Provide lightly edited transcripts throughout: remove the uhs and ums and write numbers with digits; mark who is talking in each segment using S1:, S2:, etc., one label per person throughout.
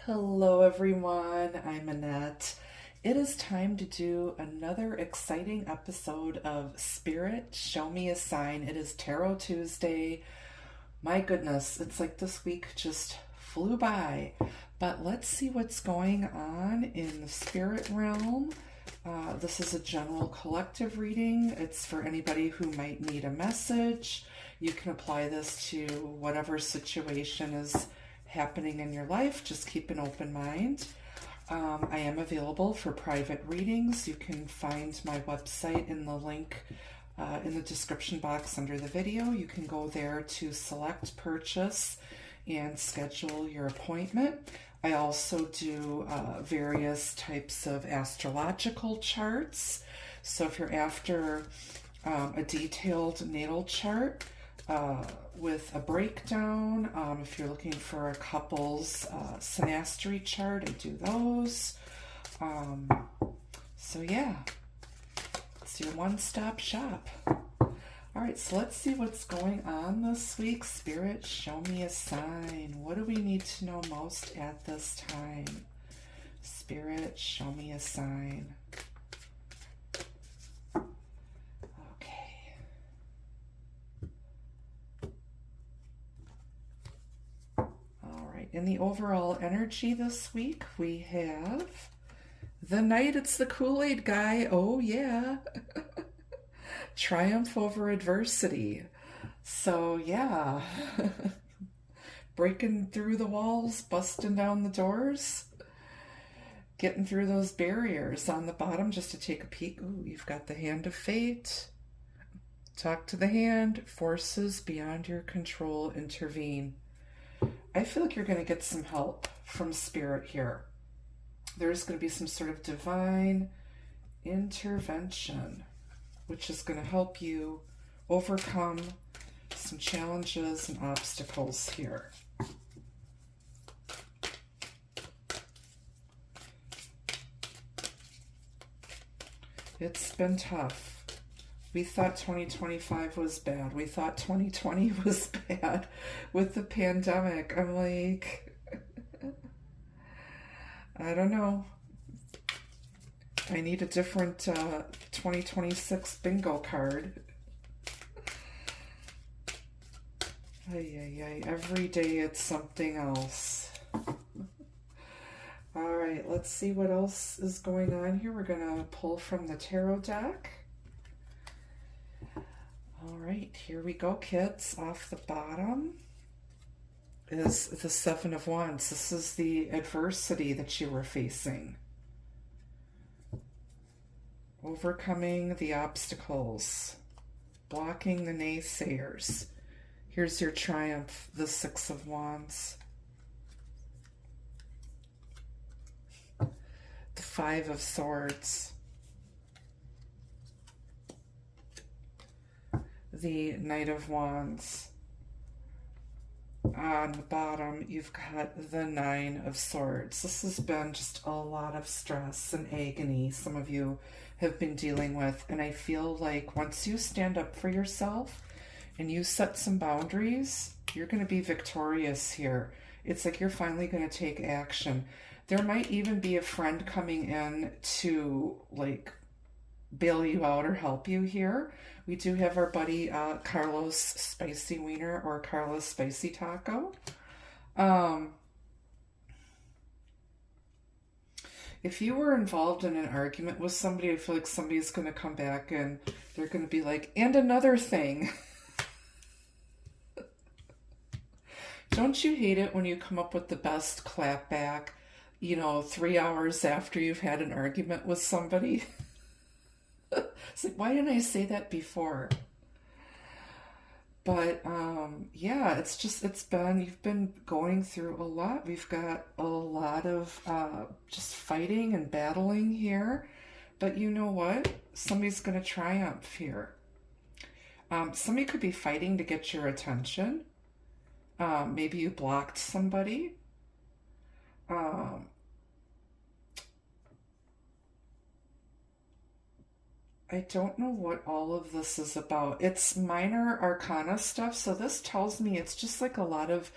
S1: Hello everyone, I'm Annette. It is time to do another exciting episode of Spirit Show Me a Sign. It is Tarot Tuesday. My goodness, it's like this week just flew by. But let's see what's going on in the spirit realm. This is a general collective reading. It's for anybody who might need a message. You can apply this to whatever situation is happening in your life. Just keep an open mind. I am available for private readings. You can find my website in the link in the description box under the video. You can go there to select, purchase, and schedule your appointment. I also do various types of astrological charts. So if you're after a detailed natal chart, with a breakdown, if you're looking for a couple's synastry chart, I do those. So yeah, it's your one-stop shop. All right, so let's see what's going on this week. Spirit, show me a sign. What do we need to know most at this time? Spirit, show me a sign. In the overall energy this week, we have the Knight. It's the Kool-Aid guy. Oh, yeah. Triumph over adversity. So, yeah. Breaking through the walls, busting down the doors, getting through those barriers. On the bottom, just to take a peek. Ooh, you've got the Hand of Fate. Talk to the hand. Forces beyond your control intervene. I feel like you're going to get some help from Spirit here. There's going to be some sort of divine intervention, which is going to help you overcome some challenges and obstacles here. It's been tough. We thought 2025 was bad. We thought 2020 was bad with the pandemic. I'm like, I don't know. I need a different 2026 bingo card. Ay, every day it's something else. All right, let's see what else is going on here. We're going to pull from the tarot deck. All right, here we go, kids. Off the bottom is the Seven of Wands. This is the adversity that you were facing. Overcoming the obstacles. Blocking the naysayers. Here's your triumph, the Six of Wands. The Five of Swords. The Knight of Wands. On the bottom, you've got the Nine of Swords. This has been just a lot of stress and agony some of you have been dealing with. And I feel like once you stand up for yourself and you set some boundaries, you're going to be victorious here. It's like you're finally going to take action. There might even be a friend coming in to like bail you out or help you here. We do have our buddy Carlos Spicy Wiener or Carlos Spicy Taco. If you were involved in an argument with somebody, I feel like somebody's going to come back and they're going to be like, and another thing. Don't you hate it when you come up with the best clap back, 3 hours after you've had an argument with somebody? It's like, why didn't I say that before? But yeah, you've been going through a lot. We've got a lot of just fighting and battling here. But you know what? Somebody's going to triumph here. Somebody could be fighting to get your attention. Maybe you blocked somebody. I don't know what all of this is about. It's minor arcana stuff, so this tells me it's just like a lot of,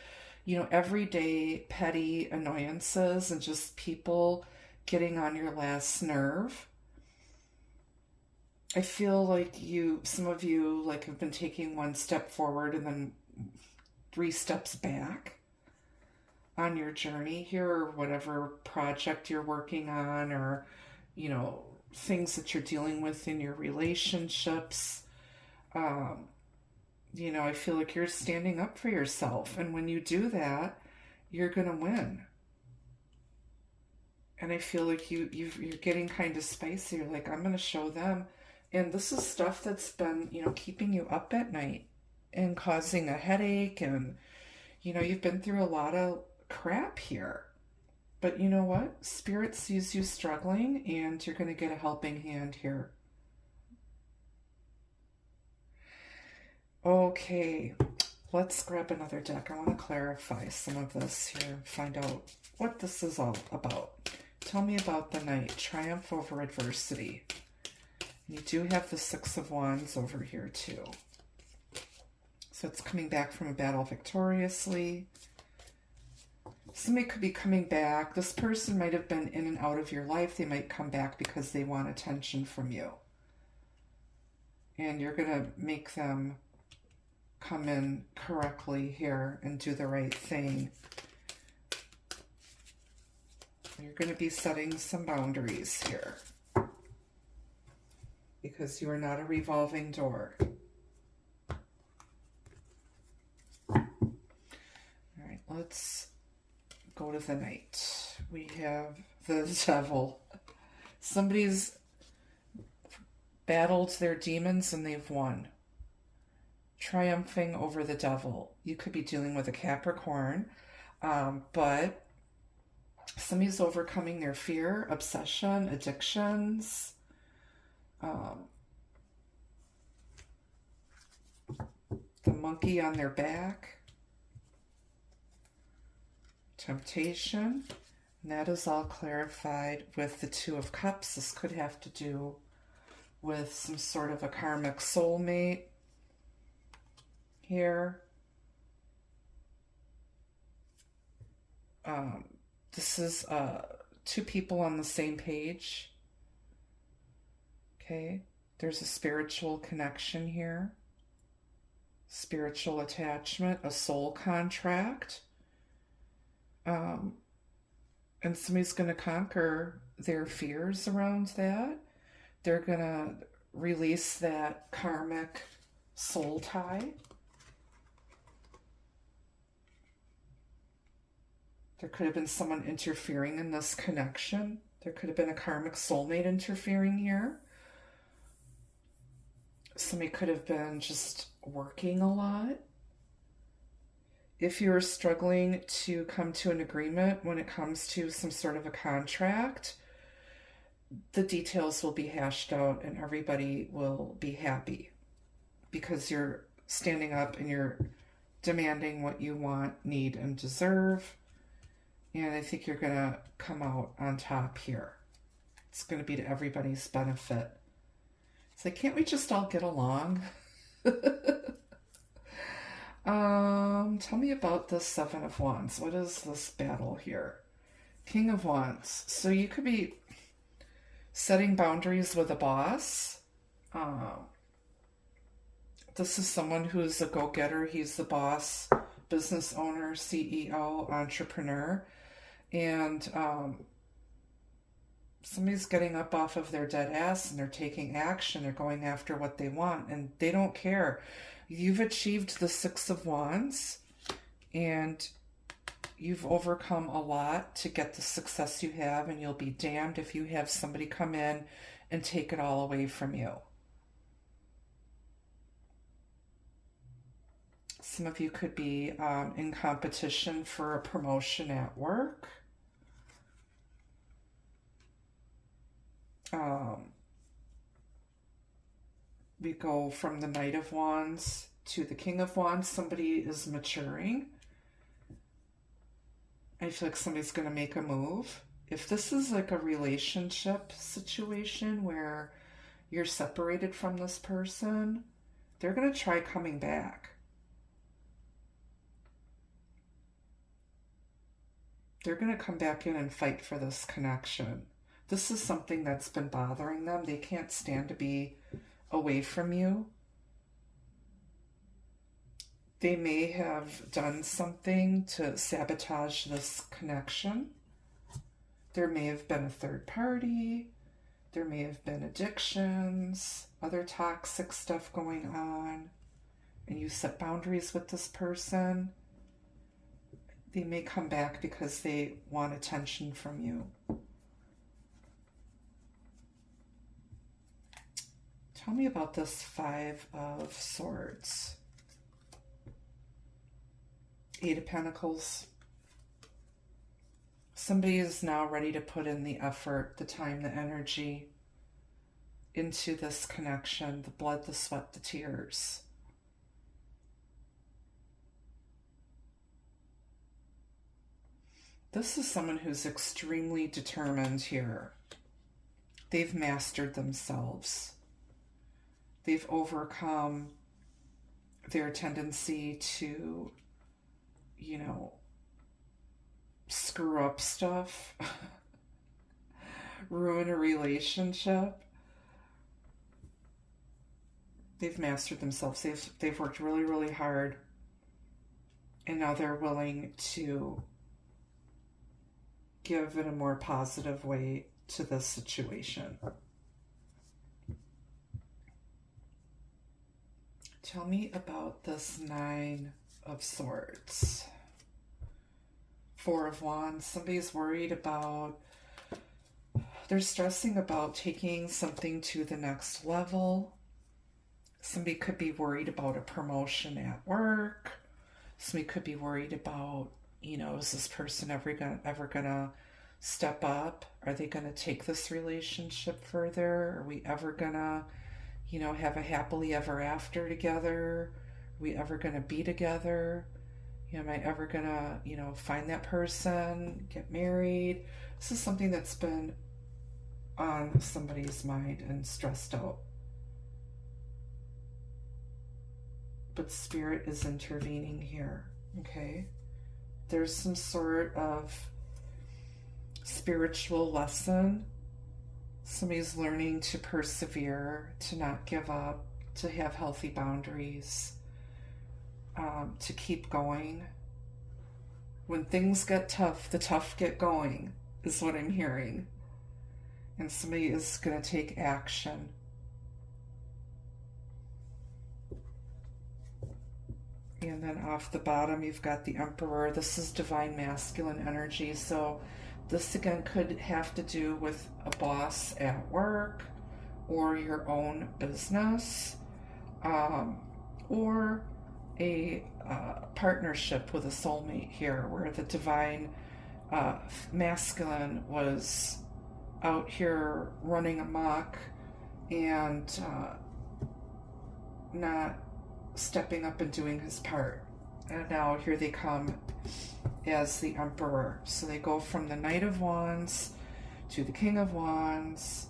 S1: everyday petty annoyances and just people getting on your last nerve. I feel like some of you like have been taking one step forward and then 3 steps back on your journey here, or whatever project you're working on, or, things that you're dealing with in your relationships. I feel like you're standing up for yourself. And when you do that, you're going to win. And I feel like you're getting kind of spicy. You're like, I'm going to show them. And this is stuff that's been, keeping you up at night and causing a headache. And, you've been through a lot of crap here. But you know what? Spirit sees you struggling, and you're going to get a helping hand here. Okay, let's grab another deck. I want to clarify some of this here, find out what this is all about. Tell me about the Knight, triumph over adversity. You do have the Six of Wands over here too. So it's coming back from a battle victoriously. Somebody could be coming back. This person might have been in and out of your life. They might come back because they want attention from you. And you're going to make them come in correctly here and do the right thing. You're going to be setting some boundaries here, because you are not a revolving door. All right, let's go to the Knight. We have the Devil. Somebody's battled their demons and they've won. Triumphing over the Devil. You could be dealing with a Capricorn, but somebody's overcoming their fear, obsession, addictions. The monkey on their back. Temptation. And that is all clarified with the Two of Cups. This could have to do with some sort of a karmic soulmate here. This is two people on the same page. Okay, there's a spiritual connection here. Spiritual attachment, a soul contract. And somebody's going to conquer their fears around that. They're going to release that karmic soul tie. There could have been someone interfering in this connection. There could have been a karmic soulmate interfering here. Somebody could have been just working a lot. If you're struggling to come to an agreement when it comes to some sort of a contract, the details will be hashed out and everybody will be happy, because you're standing up and you're demanding what you want, need, and deserve. And I think you're going to come out on top here. It's going to be to everybody's benefit. It's like, can't we just all get along? Tell me about the Seven of Wands. What is this battle here? King of Wands. So you could be setting boundaries with a boss. This is someone who's a go-getter. He's the boss, business owner, CEO, entrepreneur. And somebody's getting up off of their dead ass and they're taking action. They're going after what they want and they don't care. You've achieved the Six of Wands and you've overcome a lot to get the success you have, and you'll be damned if you have somebody come in and take it all away from you. Some of you could be in competition for a promotion at work. We go from the Knight of Wands to the King of Wands. Somebody is maturing. I feel like somebody's going to make a move. If this is like a relationship situation where you're separated from this person, they're going to try coming back. They're going to come back in and fight for this connection. This is something that's been bothering them. They can't stand to be away from you. They may have done something to sabotage this connection. There may have been a third party. There may have been addictions, other toxic stuff going on, and you set boundaries with this person. They may come back because they want attention from you. Tell me about this Five of Swords. Eight of Pentacles. Somebody is now ready to put in the effort, the time, the energy into this connection, the blood, the sweat, the tears. This is someone who's extremely determined here. They've mastered themselves. They've overcome their tendency to, you know, screw up stuff, ruin a relationship. They've mastered themselves. They've worked really, really hard, and now they're willing to give in a more positive way to this situation. Tell me about this Nine of Swords. Four of Wands. Somebody's worried about, they're stressing about taking something to the next level. Somebody could be worried about a promotion at work. Somebody could be worried about, you know, is this person ever gonna step up? Are they gonna take this relationship further? Are we ever gonna, you know, have a happily ever after together? Are we ever gonna be together? You know, am I ever gonna, you know, find that person, get married? This is something that's been on somebody's mind and stressed out. But Spirit is intervening here, okay? There's some sort of spiritual lesson. Somebody's learning to persevere, to not give up, to have healthy boundaries, to keep going. When things get tough, the tough get going, is what I'm hearing. And somebody is going to take action. And then off the bottom, you've got the Emperor. This is divine masculine energy. So this again could have to do with a boss at work or your own business, or a partnership with a soulmate here, where the divine masculine was out here running amok and not stepping up and doing his part. And now here they come as the Emperor. So they go from the Knight of Wands to the King of Wands.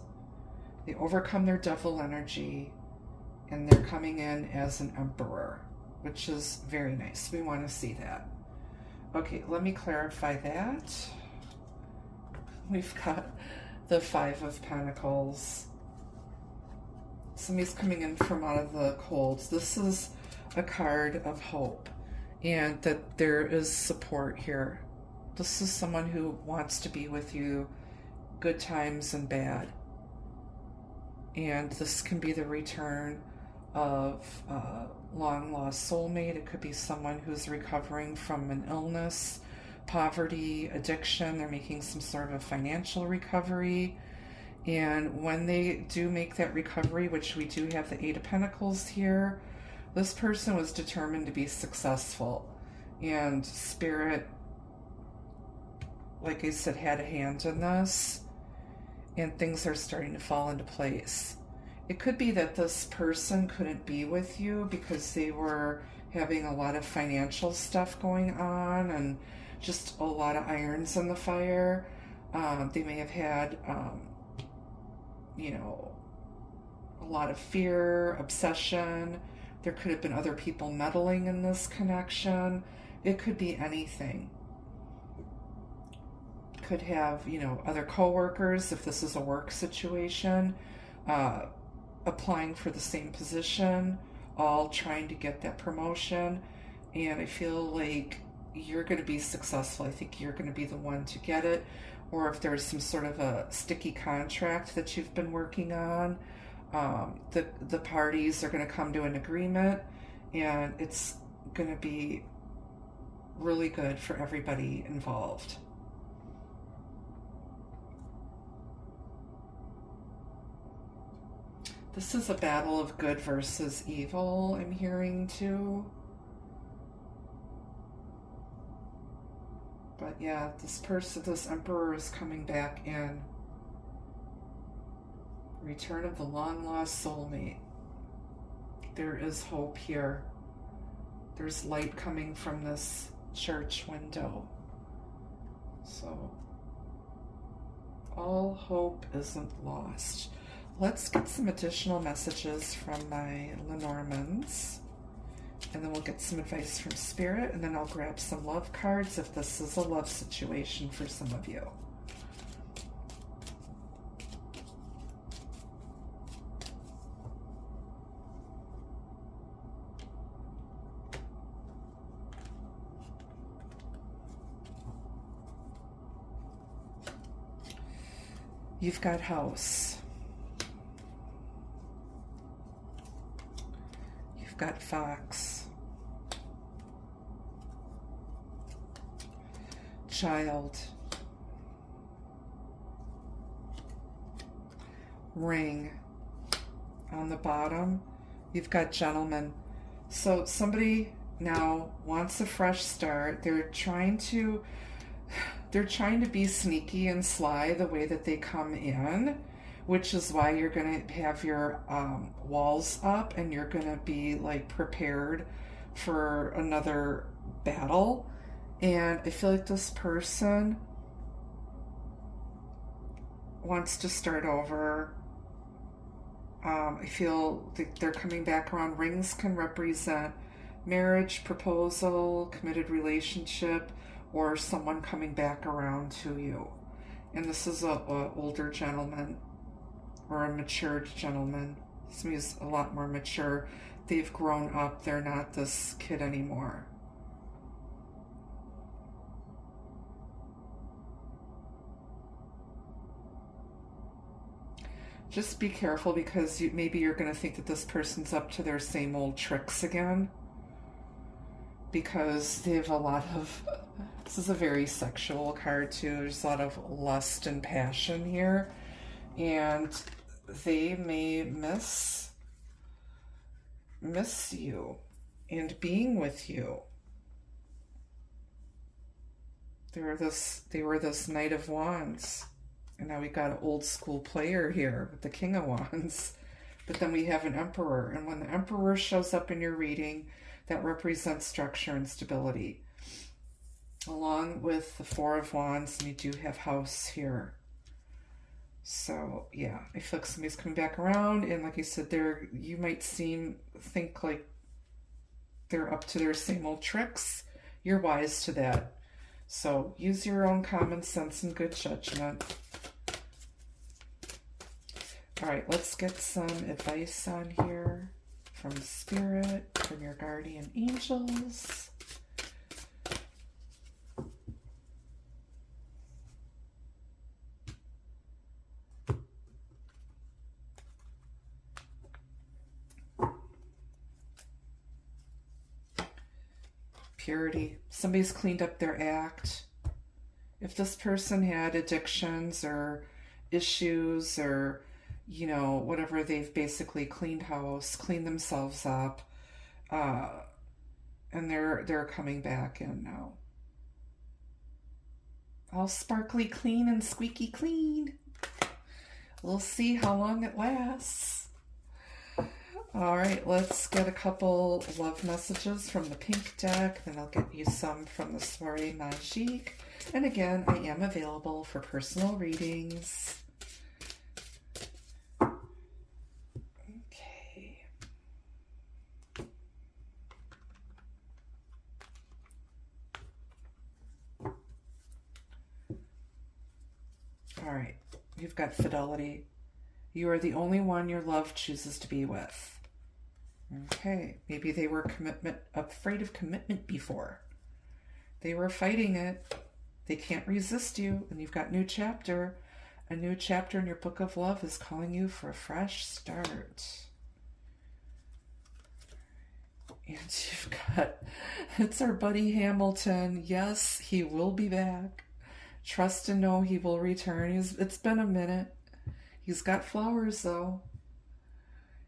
S1: They overcome their devil energy, and they're coming in as an Emperor, which is very nice. We want to see that. Okay, let me clarify that. We've got the Five of Pentacles. Somebody's coming in from out of the colds. This is a card of hope, and that there is support here. This is someone who wants to be with you, good times and bad. And this can be the return of a long-lost soulmate. It could be someone who's recovering from an illness, poverty, addiction. They're making some sort of financial recovery. And when they do make that recovery, which we do have the Eight of Pentacles here, this person was determined to be successful. And Spirit, like I said, had a hand in this. And things are starting to fall into place. It could be that this person couldn't be with you because they were having a lot of financial stuff going on and just a lot of irons in the fire. They may have had, you know, a lot of fear, obsession. There could have been other people meddling in this connection. It could be anything. Could have, other coworkers, if this is a work situation, applying for the same position, all trying to get that promotion. And I feel like you're going to be successful. I think you're going to be the one to get it. Or if there's some sort of a sticky contract that you've been working on, the parties are going to come to an agreement, and it's going to be really good for everybody involved. This is a battle of good versus evil, I'm hearing too. But yeah, this emperor is coming back in. Return of the long-lost soulmate. There is hope here. There's light coming from this church window. So, all hope isn't lost. Let's get some additional messages from my Lenormands. And then we'll get some advice from Spirit, and then I'll grab some love cards if this is a love situation for some of you. You've got house. You've got fox. Child. Ring. On the bottom, you've got gentleman. So somebody now wants a fresh start. They're trying to be sneaky and sly the way that they come in, which is why you're going to have your walls up, and you're going to be like prepared for another battle. And I feel like this person wants to start over. I feel like they're coming back around. Rings can represent marriage, proposal, committed relationship, or someone coming back around to you. And this is a older gentleman or a matured gentleman. This means a lot more mature. They've grown up. They're not this kid anymore. Just be careful, because maybe you're going to think that this person's up to their same old tricks again, because they have a lot of, this is a very sexual card too, there's a lot of lust and passion here, and they may miss you and being with you. They were this Knight of Wands. And now we got an old school player here with the King of Wands. But then we have an Emperor. And when the Emperor shows up in your reading, that represents structure and stability. Along with the Four of Wands, and you do have House here. So, yeah, I feel like somebody's coming back around. And like I said, you might think like they're up to their same old tricks. You're wise to that. So use your own common sense and good judgment. All right, let's get some advice on here from Spirit, from your guardian angels. Purity. Somebody's cleaned up their act. If this person had addictions or issues or, whatever, they've basically cleaned house, cleaned themselves up, and they're coming back in now. All sparkly clean and squeaky clean. We'll see how long it lasts. All right, let's get a couple love messages from the pink deck, then I'll get you some from the Soirée Magique. And again, I am available for personal readings. All right. You've got fidelity. You are the only one your love chooses to be with. Okay. Maybe they were afraid of commitment before. They were fighting it. They can't resist you. And you've got new chapter. A new chapter in your book of love is calling you for a fresh start. And you've got, it's our buddy Hamilton. Yes, he will be back. Trust and know he will return. It's been a minute. He's got flowers, though.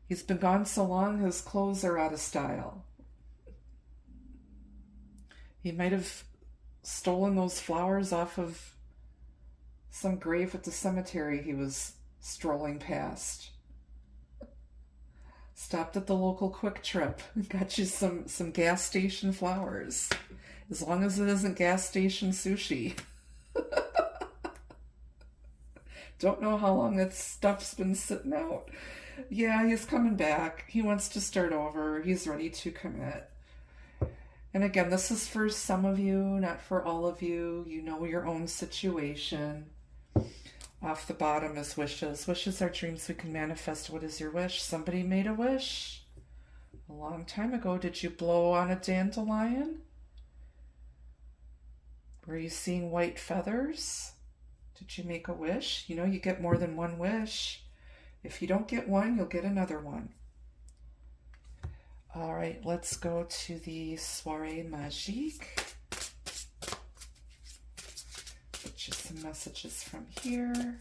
S1: He's been gone so long, his clothes are out of style. He might have stolen those flowers off of some grave at the cemetery he was strolling past. Stopped at the local Quick Trip and got you some gas station flowers. As long as it isn't gas station sushi. Don't know how long that stuff's been sitting out. Yeah, he's coming back. He wants to start over. He's ready to commit. And again, this is for some of you, not for all of you. You know your own situation. Off the bottom is wishes. Wishes are dreams we can manifest. What is your wish? Somebody made a wish a long time ago. Did you blow on a dandelion? Were you seeing white feathers? Did you make a wish? You know, you get more than one wish. If you don't get one, you'll get another one. All right, let's go to the Soirée Magique. Get you some messages from here.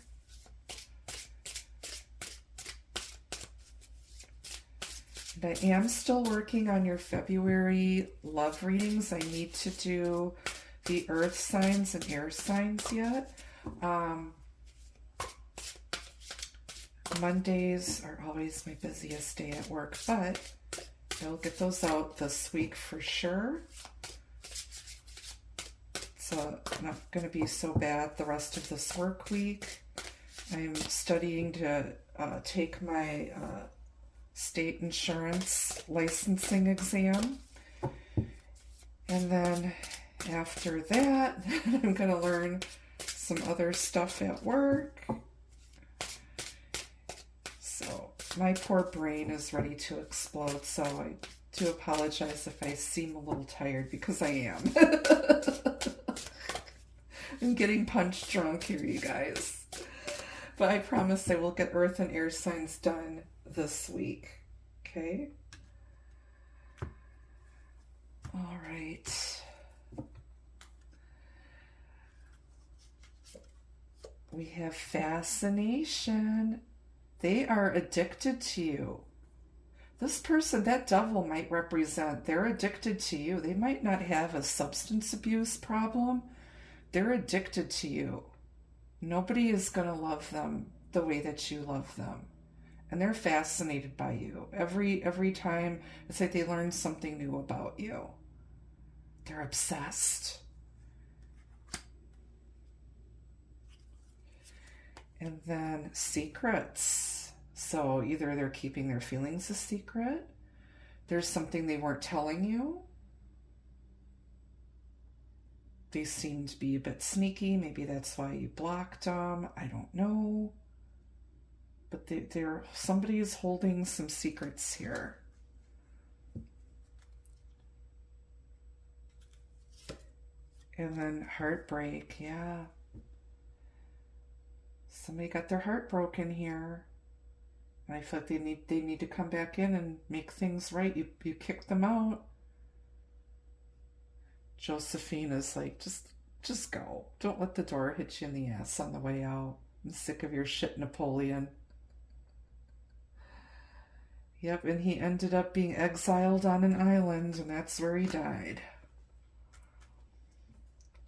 S1: And I am still working on your February love readings. I need to do the earth signs and air signs yet. Mondays are always my busiest day at work, but I'll get those out this week for sure. It's not going to be so bad the rest of this work week. I'm studying to take my state insurance licensing exam. And then after that, I'm going to learn some other stuff at work. So my poor brain is ready to explode, so I do apologize if I seem a little tired, because I am. I'm getting punch drunk here, you guys. But I promise I will get earth and air signs done this week. Okay? All right. We have fascination. They are addicted to you. This person, that devil might represent, they're addicted to you. They might not have a substance abuse problem. They're addicted to you. Nobody is going to love them the way that you love them. And they're fascinated by you. Every time, it's like they learn something new about you. They're obsessed. And then secrets. So either they're keeping their feelings a secret, there's something they weren't telling you. They seem to be a bit sneaky. Maybe that's why you blocked them. I don't know. But somebody is holding some secrets here. And then heartbreak, yeah. Somebody got their heart broken here. And I feel like they need to come back in and make things right. You kicked them out. Josephine is like, just go. Don't let the door hit you in the ass on the way out. I'm sick of your shit, Napoleon. Yep, and he ended up being exiled on an island, and that's where he died.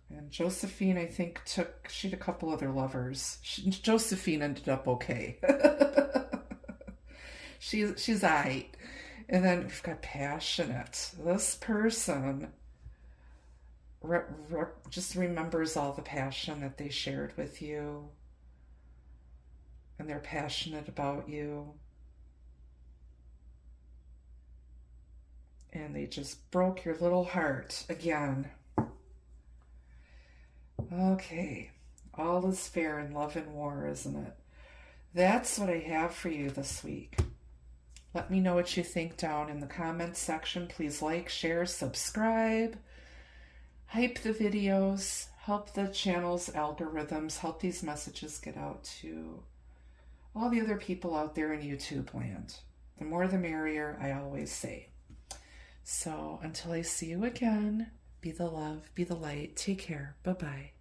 S1: And Josephine, I think, she had a couple other lovers. Josephine ended up okay. She's aight. And then we've got passionate. This person just remembers all the passion that they shared with you. And they're passionate about you. And they just broke your little heart again. Okay, All is fair in love and war, isn't it? That's what I have for you this week. Let me know what you think down in the comments section. Please like, share, subscribe, hype the videos, help the channel's algorithms, help these messages get out to all the other people out there in YouTube land. The more the merrier, I always say. So until I see you again, be the love, be the light. Take care. Bye-bye.